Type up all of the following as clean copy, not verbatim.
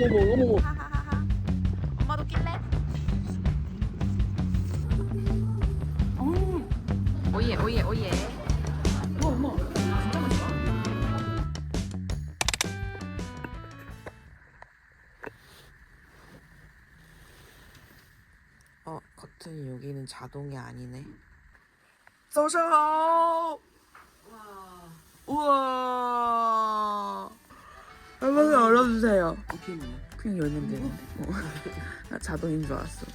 어머. 하하하하. 엄마도 낄래? 오예 오예 오예. 어머. 진짜 맛있다. 커튼이 여기는 자동이 아니네. 소셜. 우와. 한번 열어주세요. 어떻게 먹어? 그냥 열면 되는데. 나 자동인 줄 알았어.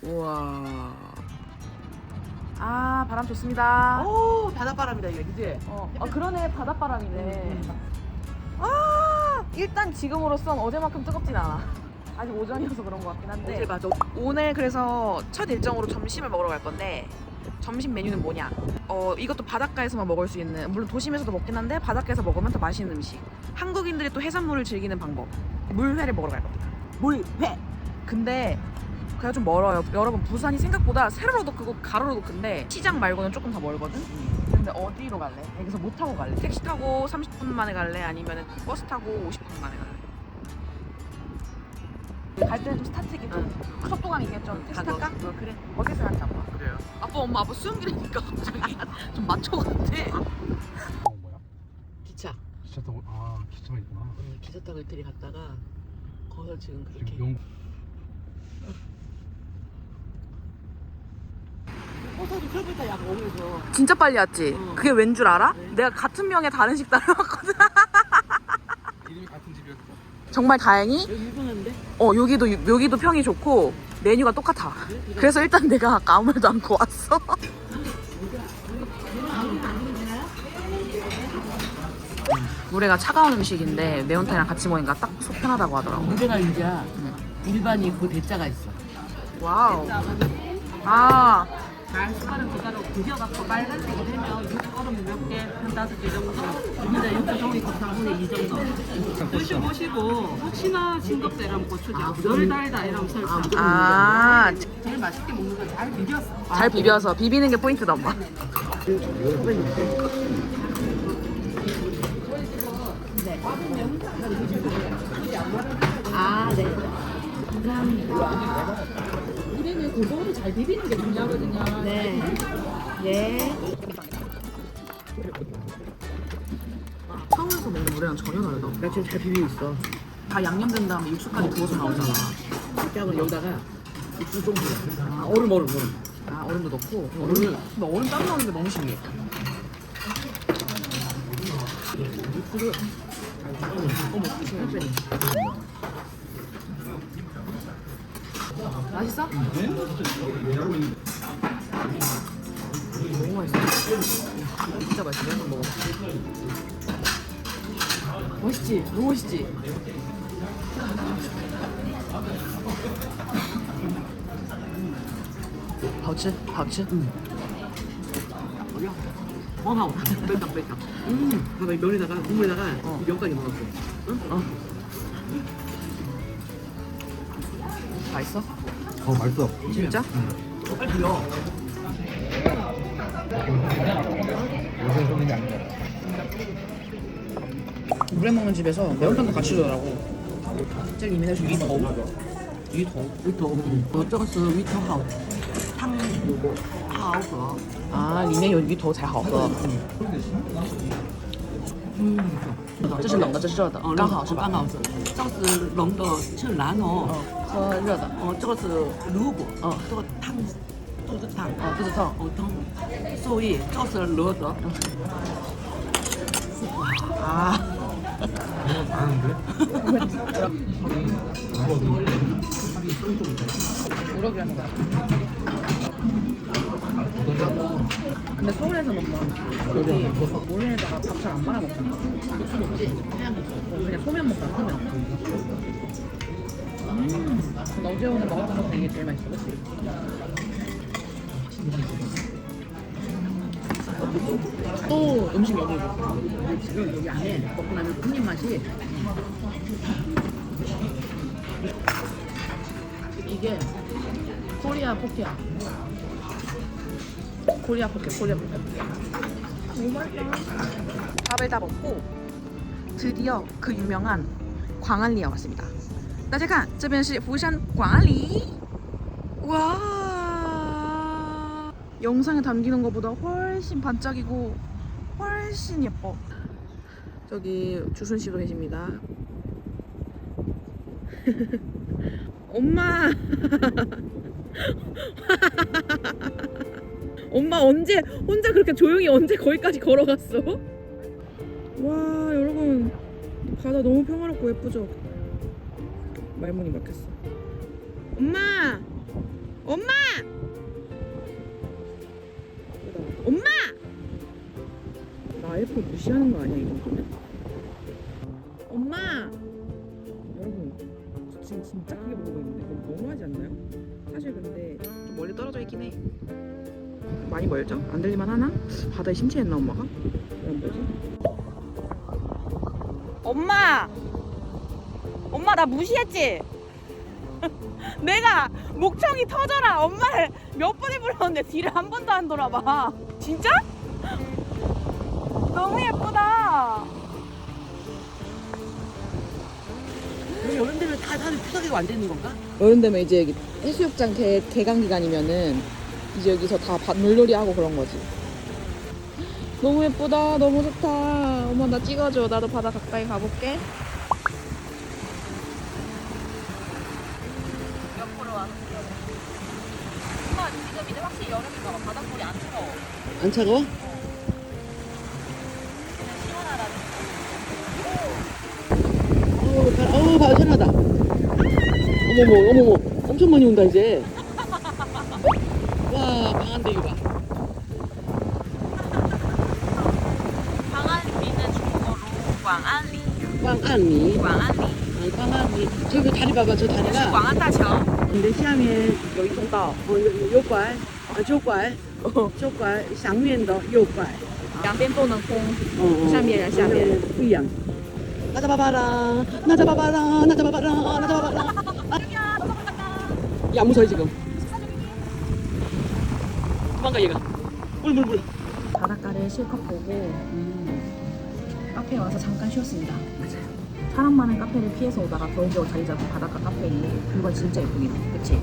우와. 아, 바람 좋습니다. 오, 바닷바람이다 이거, 그지? 그러네. 바닷바람이네. 아, 일단 지금으로선 어제만큼 뜨겁진 않아. 아직 오전이어서 그런 것 같긴 한데. 어제 맞아. 오늘 그래서 첫 일정으로 점심을 먹으러 갈 건데, 점심 메뉴는 뭐냐? 이것도 바닷가에서만 먹을 수 있는, 물론 도심에서도 먹긴 한데 바닷가에서 먹으면 더 맛있는 음식. 한국인들이 또 해산물을 즐기는 방법. 물회를 먹으러 갈 겁니다. 물회. 근데 그가 좀 멀어요. 여러분, 부산이 생각보다 세로로도 크고 가로로도 큰데 시장 말고는 조금 더 멀거든. 근데 어디로 갈래? 여기서 뭐 타고 갈래? 택시 타고 30분 만에 갈래? 아니면 버스 타고 50분 만에 갈래? 갈 때는 좀 스타트기 좀 속도감 있게 좀 택시 탈까? 그래. 어디서 갈지 아빠? 그래요. 아빠 수영기라니까 갑자기 좀 마초 같아. 뭐야? 기차. 기차 타고 기차가 있구나. 기차 타고 이태리 갔다가 거기서 지금 그렇게. 지금 영 호사도 펴보다 약 먹으면서. 진짜 빨리 왔지? 그게 왠 줄 알아? 네. 내가 같은 명의 다른 식당을 왔거든. 이름이 같은 집이었어. 정말 다행히 여기 유명한데? 여기도 평이 좋고 메뉴가 똑같아. 그래서 일단 내가 아까 아무 말도 않고 왔어. 물회가 차가운 음식인데 매운탕이랑 같이 먹으니까 딱 속 편하다고 하더라고. 문제가 이제 일반이 그 대자가 있어. 와우. 아, 잘 숟가락 두 가락 구겨갖고 빨간색이 되면 육걸음 몇 개, 한 5개 정도? 근데 육수 종이 곱창분에 이 정도. 드셔보시고 혹시나 싱겁대라면 고추장, 덜 달다 이러면 설탕. 제일 맛있게 먹는 건 잘 비벼서. 잘 비벼서 비비는 게 포인트다, 엄마. 네. 우리는 그거를 잘 비비는 게 중요하거든요. 네. 네. 서울에서 먹는 물회랑 전혀 다르다. 나 지금 잘 비비고 있어. 다 양념된 다음에 육수까지 부어서 나오잖아. 그냥 여기다가 육수 좀 부어. 얼음. 아, 얼음도 넣고. 근데 얼음 따로 나오는 게 너무 신기해. 육수를 천천히. 맛있어? 너무 맛있어. 진짜 맛있어. 한번 먹어봐. 멋있지? 너무 멋있지? 好吃,好吃. 와우. 뺄딱. 봐봐, 이 면에다가 국물에다가 면까지 넣었어. 맛있어? 맛있어. 진짜? 빨리 비워. 요새 손님이 아니다. 물에 먹는 집에서 매운탕도 같이 주더라고. 这里面的是鱼头. 위터. 저거是위터 하우. 탕 요거 하우거. 啊，里面有鱼头才好喝。这是冷的，这是热的，刚好是吧？刚好是。这个是冷的，是蓝哦。喝热的。这个是萝卜。这个汤，肚子汤。肚子痛。汤。所以这个是热的。啊。 우럭이라는 거야. 근데 서울에서는 막 여기 모래에다가 밥 잘 안 말아 먹잖아. 육수 먹지? 그냥 먹어. 그냥 소면 먹다 소면. 나 어제 오늘 먹었던 것 중에 제일 맛있어, 그치? 또 음식 여기 있어. 지금 여기 안에 먹고 나면 한 입 맛이 이게 코리아 포키야. 코리아 포켓. 너무 맛있다. 밥을 다 먹고 드디어 그 유명한 광안리에 왔습니다. 大家看这边是福山广安里. 와, 영상에 담기는 것보다 훨씬 반짝이고 훨씬 예뻐. 저기 주순 씨도 계십니다. 엄마. 엄마 언제 혼자 그렇게 조용히 언제 거기까지 걸어갔어? 와, 여러분 바다 너무 평화롭고 예쁘죠? 말문이 막혔어. 엄마! 엄마! 엄마! 나 아이폰 무시하는 거 아니야, 이 정도면? 엄마! 여러분, 저 지금 진짜 크게 보고 있는데 이거 너무하지 않나요? 사실 근데 좀 멀리 떨어져 있긴 해. 많이 멀죠? 안 들리만 하나? 바다에 심취했나 엄마가? 왜 안 보지? 엄마! 엄마 나 무시했지? 내가 목청이 터져라 엄마를 몇 번을 불렀는데 뒤를 한 번도 안 돌아봐. 진짜? 너무 예쁘다. 여름 되면 다 사실 푸석이가 안 되는 건가? 여름 되면 이제 여기 해수욕장 개강 기간이면은 이제 여기서 다 물놀이 하고 그런 거지. 너무 예쁘다. 너무 좋다. 엄마 나 찍어줘. 나도 바다 가까이 가볼게. 옆으로 와서 찍어줘. 엄마 지금 이제 확실히 여름인가 봐. 바닷물이 안 차가워. 안 차가워? 시원하다. 바다 시원하다. 어머머, 엄청 많이 온다 이제. 와, 강한데 이거 봐. 광안리는 중국어로 광안리. 광안리. 광안리. 광안리. 저기 다리 봐봐, 저 다리가. 광안다桥. 근데 시암에 有一通道。有拐，左拐，左拐，上面的右拐。两边都能通。上面下面不一样。那咋巴啦？那咋巴啦？那咋巴啦？那咋巴啦？야 무서워 지금. 도망가 얘가. 물. 바닷가를 실컷 보고 카페에 와서 잠깐 쉬었습니다. 맞아요. 사람 많은 카페를 피해서 오다가 겨우겨우 자리 잡은 바닷가 카페에 있는 뷰가 진짜 예쁘긴 해. 그치?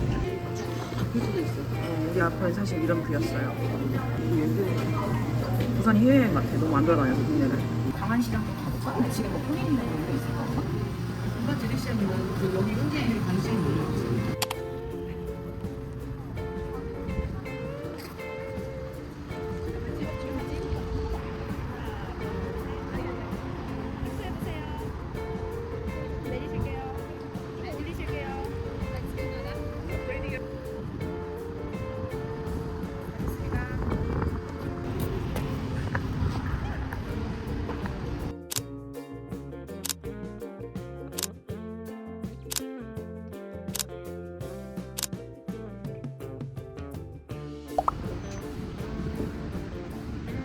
뷰도 있어. 우리 앞은 사실 이런 뷰였어요. 부산이 해외여행 같아. 너무 안 돌아다녀서 국내를. 광안시장도 가볼까? 지금 뭐 풀리는 데 이런 게 있을까? 누가 들으시면 여기 현재 관심이 있어요.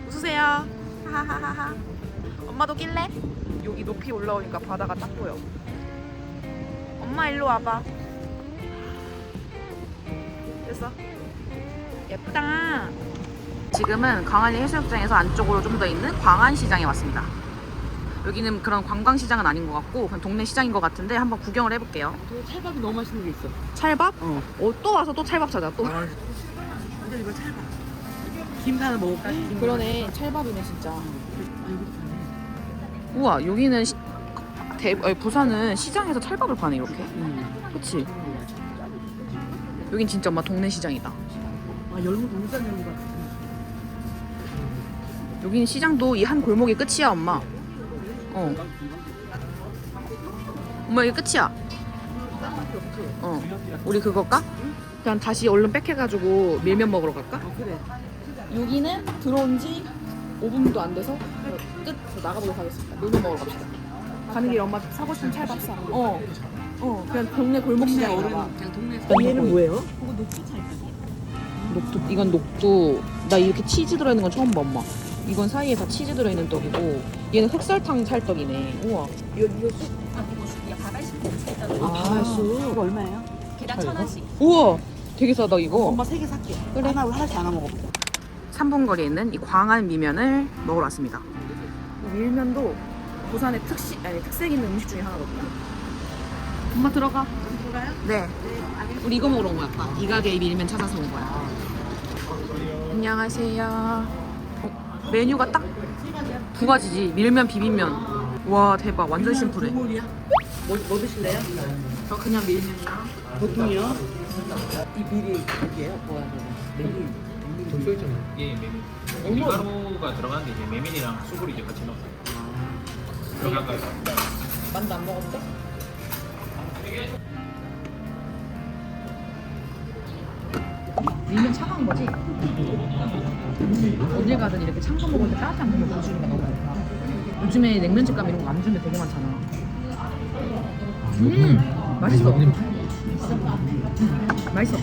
웃으세요. 하하하하. 엄마도 낄래? 여기 높이 올라오니까 바다가 딱 보여. 엄마 일로 와봐. 됐어? 예쁘다. 지금은 광안리 해수욕장에서 안쪽으로 좀 더 있는 광안시장에 왔습니다. 여기는 그런 관광시장은 아닌 것 같고 그냥 동네 시장인 것 같은데 한번 구경을 해볼게요. 저 찰밥이 너무 맛있는 게 있어. 찰밥? 또 와서 또 찰밥 찾아 또. 근데 이거 찰밥. 김 하나 먹을까? 그러네. 찰밥이네 진짜. 아, 이것도 파네. 우와 여기는 부산은 시장에서 찰밥을 파네 이렇게. 그치? 여긴 진짜 엄마 동네 시장이다. 아, 열무 울산 열무 같아. 여기는 시장도 이 한 골목이 끝이야 엄마. 엄마 이게 끝이야. 우리 그거까? 그냥 다시 얼른 빽해가지고 밀면 먹으러 갈까? 그래. 여기는 들어온 지 5분도 안 돼서 끝. 나가보도록 하겠습니다. 밀면 먹으러 갑시다. 가는 길에 엄마 사고 싶은 찰밥 사. 그냥 동네 골목 시장인가 봐. 그냥 동네에서. 얘는 뭐예요? 그거 녹두 찰떡이야. 녹두, 이건 녹두. 나 이렇게 치즈 들어있는 건 처음 봐 엄마. 이건 사이에 다 치즈 들어있는 떡이고 얘는 흑설탕 찰떡이네. 우와. 이거 쑥. 이거 쑥이야. 바갈식 찰떡. 바갈쑥. 이거 얼마예요? 개당 1,000원씩. 우와 되게 싸다 이거. 엄마 3개 살게. 그래. 하나씩 하나 먹어보자. 3분 거리에 있는 이 광안 미면을 먹으러 왔습니다. 밀면도 부산의 특색 있는 음식 중에 하나거든요. 엄마 들어가. 네. 우리 이거 먹으러 온 거야. 이 가게의 밀면 찾아서 온 거야. 안녕하세요. 메뉴가 딱 두 가지지. 밀면, 비빔면. 와 대박. 완전 심플해. 뭐 드실래요? 저 그냥 밀면이요. 보통이요? 이 비리 이게요? 뭐야 메밀. 저기 써있잖아. 예, 메밀. 밀가루가 들어가는데 이제 메밀이랑 쑥을 이제 같이 넣어요. 들어갈까요? 만두 안 먹었어? 밀면 차가운 거지? 어딜 가든 이렇게 찬 거 먹을 때 따뜻한 국물 부어주니까 너무 좋다. 요즘에 냉면집감 이런 거 안 주는 데 되게 많잖아. 맛있어. 맛있어.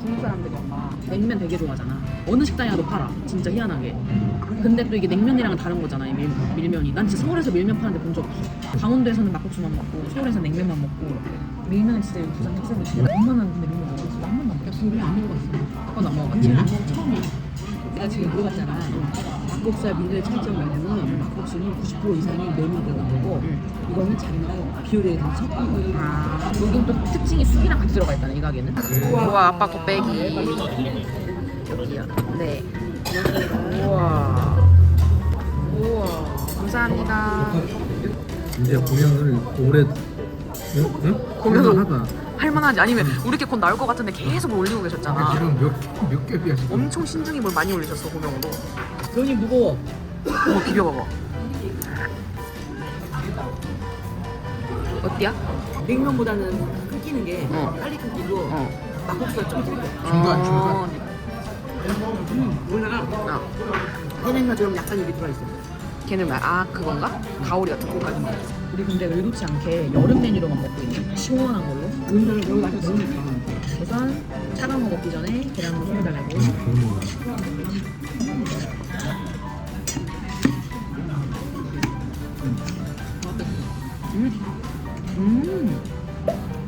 중국 사람들이 엄마 냉면 되게 좋아하잖아. 어느 식당이라도 팔아. 진짜 희한하게. 근데 또 이게 냉면이랑은 다른 거잖아. 이 밀면이. 난 진짜 서울에서 밀면 파는데 본 적 없어. 강원도에서는 막국수만 먹고 서울에서는 냉면만 먹고. 밀면은 진짜 부산 특색이지. 엄마는 근데 밀면 먹었어. 나 한 번도 안 먹었어. 우리 안 먹어봤어. 그건 안 먹어봤지? 처음이야. 내가 지금 물어봤잖아. 막국수와 밀면의 차이점이 뭐냐면 막국수는 90% 이상이 메밀 들어간 거고 이거는 자기가 비율에 대해서 섞은 거야. 아, 여긴 또 특징이 쑥이랑 같이 들어가 있다네 이 가게는. 우와 아빠 곱빼기. 여기요. 네. 우와. 우와. 감사합니다. 이제 공연을 올해 공연을 하다. 할만하지. 아니면 우리 게 곧 나올 것 같은데 계속 올리고 계셨잖아. 지금 몇 개비야 지금? 엄청 신중히 뭘 많이 올리셨어 고명으로. 돈이 무거워. 어머 비벼봐봐. 어때야? 냉면보다는 끓기는 게 빨리 끓기고 막국수가 좀 끓여. 중간. 뭐냐가 아, 해냉면처럼 약간 이게 들어있어. 걔는 그건가? 가오리 같은 거까지. 우리 근데 의도치 않게 여름 메뉴로만 먹고 있네. 시원한 걸로. 여기는 여기 맛이 좋으니까. 우선 차가운 거 먹기 전에 계란으로 손을 달라고.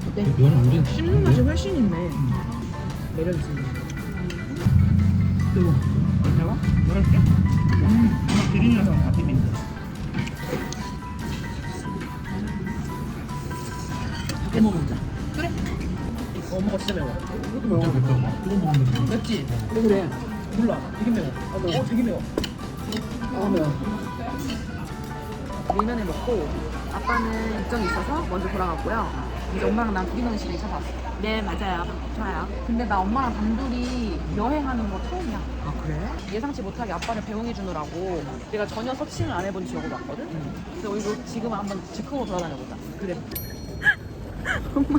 어때? 이건 우린 씹는 맛이 훨씬 있네. 매력 있습니다. 매워. 매워? 뭐랄게? 아마 기린이라서 다 비빈다. 해먹자. 그래? 먹어 진짜 매워. 진짜 맵다. 이거 먹으면 돼. 맵지? 그래. 몰라. 되게 매워. 매워. 되게 매워. 매워. 밀면을 먹고 아빠는 일정이 있어서 먼저 돌아갔고요. 이제 엄마랑 난 둘이 노는 시간이 찾아왔어. 네 맞아요. 좋아요. 근데 나 엄마랑 단둘이 여행하는 거 처음이야. 아 그래? 예상치 못하게 아빠를 배웅해 주느라고 내가 전혀 서칭을 안 해본 지역으로 왔거든. 그래서 우리 지금 한번 즉흥으로 돌아다녀보자. 그래. 엄마.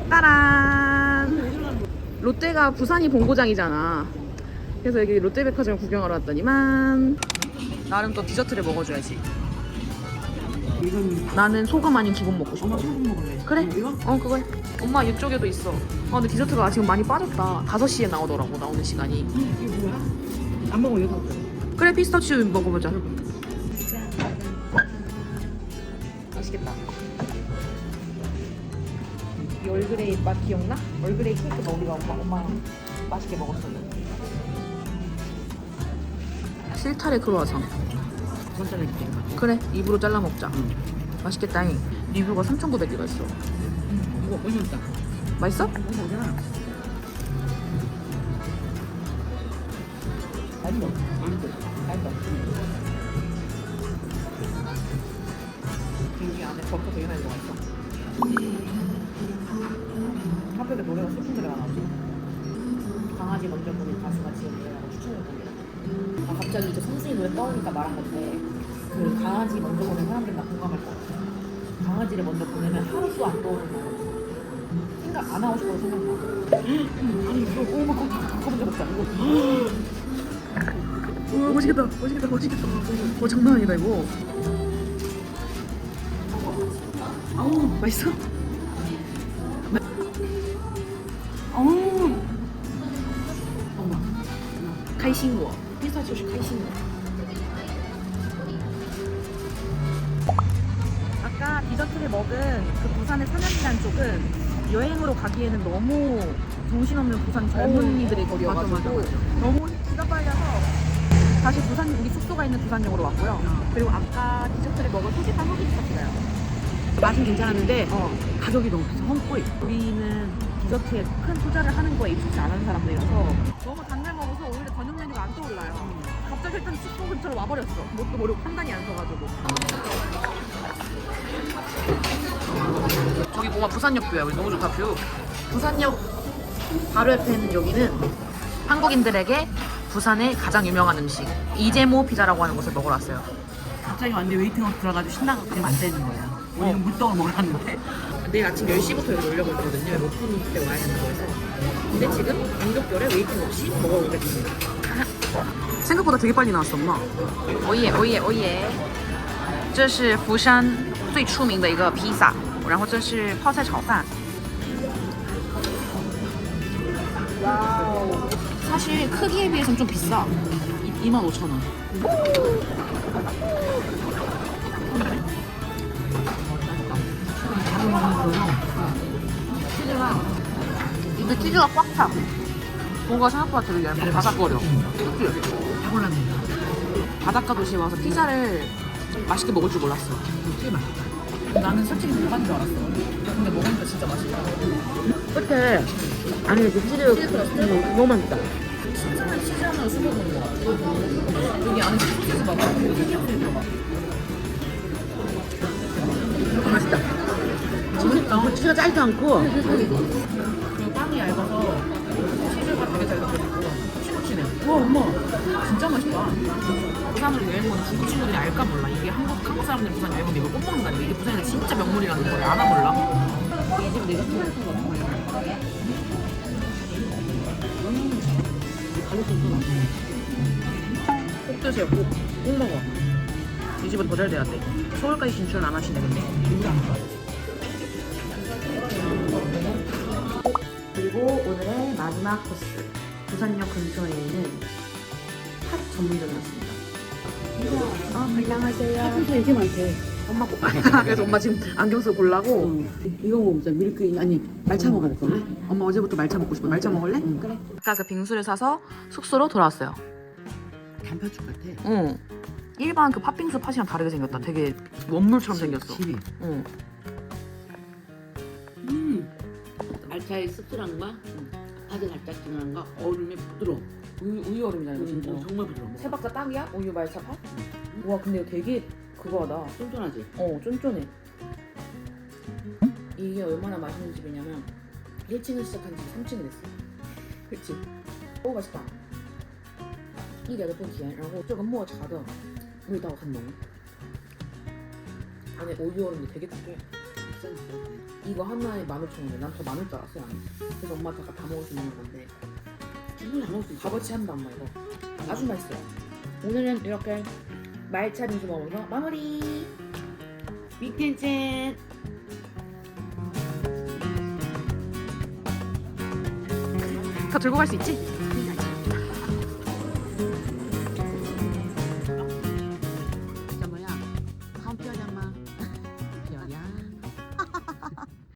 따란. 롯데가 부산이 본고장이잖아. 그래서 여기 롯데백화점 구경하러 왔더니만 나름 또 디저트를 먹어줘야지. 이건 나는 소금 아닌 기본 먹고 싶어. 엄마 소금 먹을래. 그래? 이거? 그거 해. 엄마 이쪽에도 있어. 근데 디저트가 지금 많이 빠졌다. 5시에 나오더라고, 나오는 시간이. 이게 뭐야? 안 먹어 이거. 그래, 피스타치오 먹어보자. 맛있겠다. 이 얼그레이 맛 기억나? 얼그레이 케이크가 우리가 엄마랑 맛있게 먹었었는데. 실타래 크루아상. 먼저 낼게. 그래, 입으로 잘라 먹자. 맛있겠다잉. 리뷰가 3,900개가 있어. 이거 맛있다. 맛있어? 이거 오잖아. 맛있어. 맛있어. 여기 안에 버터 되게 많이 들어가 있어. 한편에 노래가 슬픈 노래가 나오지. 강아지 먼저 보는 가수가 지금 노래라고 추천해줬는데. 갑자기 이제 성승이 노래 떠오니까 말한 건데 그 강아지 먼저 보는 사람들 나 공감할 것 같아. 강아지를 먼저 보내면 하루도 안 떠오르는 거. 생각 안 하고 싶어도 생각나. 아니 이거 그거 먼저 먹자. 이거. 우와 맛있겠다. 맛있겠다. 장난 아니다 이거. 아우 맛있어? 엄마 카이싱워 피스타치오시 카이싱워. 아까 디저트를 먹은 그 부산의 사냥단 쪽은 여행으로 가기에는 너무 정신없는 부산 젊은이들의 거리여가지고 맞아. 너무 기가 빨려서 다시 부산 우리 숙소가 있는 부산역으로 왔고요. 그리고 아까 디저트를 먹은 소지산 흑임밥 있어요. 맛은 괜찮았는데 가격이 너무 비싸. 헝꼬이. 우리는 디저트에 큰 투자를 하는 거에 익숙지 않은 사람들이라서 너무 단날 먹어서 오히려 저녁 메뉴가 안 떠올라요. 갑자기 일단 숙소 근처로 와버렸어. 뭣도 모르고 판단이 안 서가지고. 저기 뭔가 부산역 뷰야. 우리 너무 좋다 뷰. 부산역 바로 옆에 있는 여기는 한국인들에게 부산의 가장 유명한 음식 이재모 피자라고 하는 곳을 먹으러 왔어요. 갑자기 왔는데 웨이팅하고 들어가지고 신나가 그냥 안 되는 거야. 우리는 물떡을 먹으려는데 내일 아침 10시부터 여기 오려고 했거든요. 몇 분 때 와야 된다고 해서. 근데 지금 완벽결에 웨이팅 없이 먹어보겠습니다. 생각보다 되게 빨리 나왔어, 엄마. 오예, 오예, 오예. 这是釜山最出名的一个披萨，然后这是泡菜炒饭。 사실 크기에 비해서는 좀 비싸. 25,000원. 근데 치즈가 꽉 차. 뭔가 생각보다 되게 얇고 바삭거려. 그치? 바닷가 도시에 와서 피자를 맛있게 먹을 줄 몰랐어. 되게 맛있다. 나는 솔직히 못간 줄 알았어. 근데 먹으니까 진짜 맛있다. 끝에 안에 이렇게 치즈 너무 맛있다. 신선한 치즈 하나 숨어놓은 거 같아. 여기 안에 소스 봐봐. 소스 들어가. 맛있다. 맛있다. 치즈가 짧지 않고 그리고 빵이 얇아서 치즈가 되게 잘 느껴지고 치고치네. 와 엄마 진짜 맛있다. 부산으로 여행 온 중국 친구들이 알까 몰라. 이게 한국 사람들 부산 여행 오면 이걸 꼭 먹는다니. 이게 부산에서 진짜 명물이라는 걸 아나 몰라? 이 집 내가 좋아했던 거 같아. 꼭 드세요. 꼭 먹어. 이 집은 더 잘 돼야 돼. 서울까지 진출은 안 하시네 근데. 그리고 오늘의 마지막 코스. 부산역 근처에 있는 팥 전문점이었습니다. 안녕하세요. 팥에서 이렇게 많대. 엄마 꼭. 그래서 엄마 지금 안경 쓰고 보려고. 이거 먹자. 밀크 아니 말차 먹어야 될 거야. 엄마 어제부터 말차 먹고 싶어. 말차 먹을래? 응 그래. 아까 그 빙수를 사서 숙소로 돌아왔어요. 단팥죽 같아. 응. 일반 그 팥빙수 팥이랑 다르게 생겼다. 되게 원물처럼 생겼어. 집이. 응. 말차의 씁쓸함과 팥의 달짝지근함과 얼음의 부드러움. 우유 얼음이잖아 이거 진짜. 정말 부드러워. 세 박자 딱이야? 우유 말차 팥? 와 근데 이거 되게 그거하다. 쫀쫀하지. 쫀쫀해. 이게 얼마나 맛있는 집이냐면 1층을 시작한 집 3층을 했어. 그치? 오 맛있다. 1点都不甜，然后这个抹茶的味道很浓。 안에 우유 얼음도 되게 두께. 이거 하나에 15,000원이야. 난 더 많을 줄 알았어 나는. 그래서 엄마한테 아까 다 먹을 수 있는 건데 충분히 다 먹을 수 있어. 값어치 한다 엄마 이거. 아주 맛있어요. 오늘은 이렇게 말차 빙수 먹으면서 마무리. 빅텐첸. 더 들고 갈 수 있지?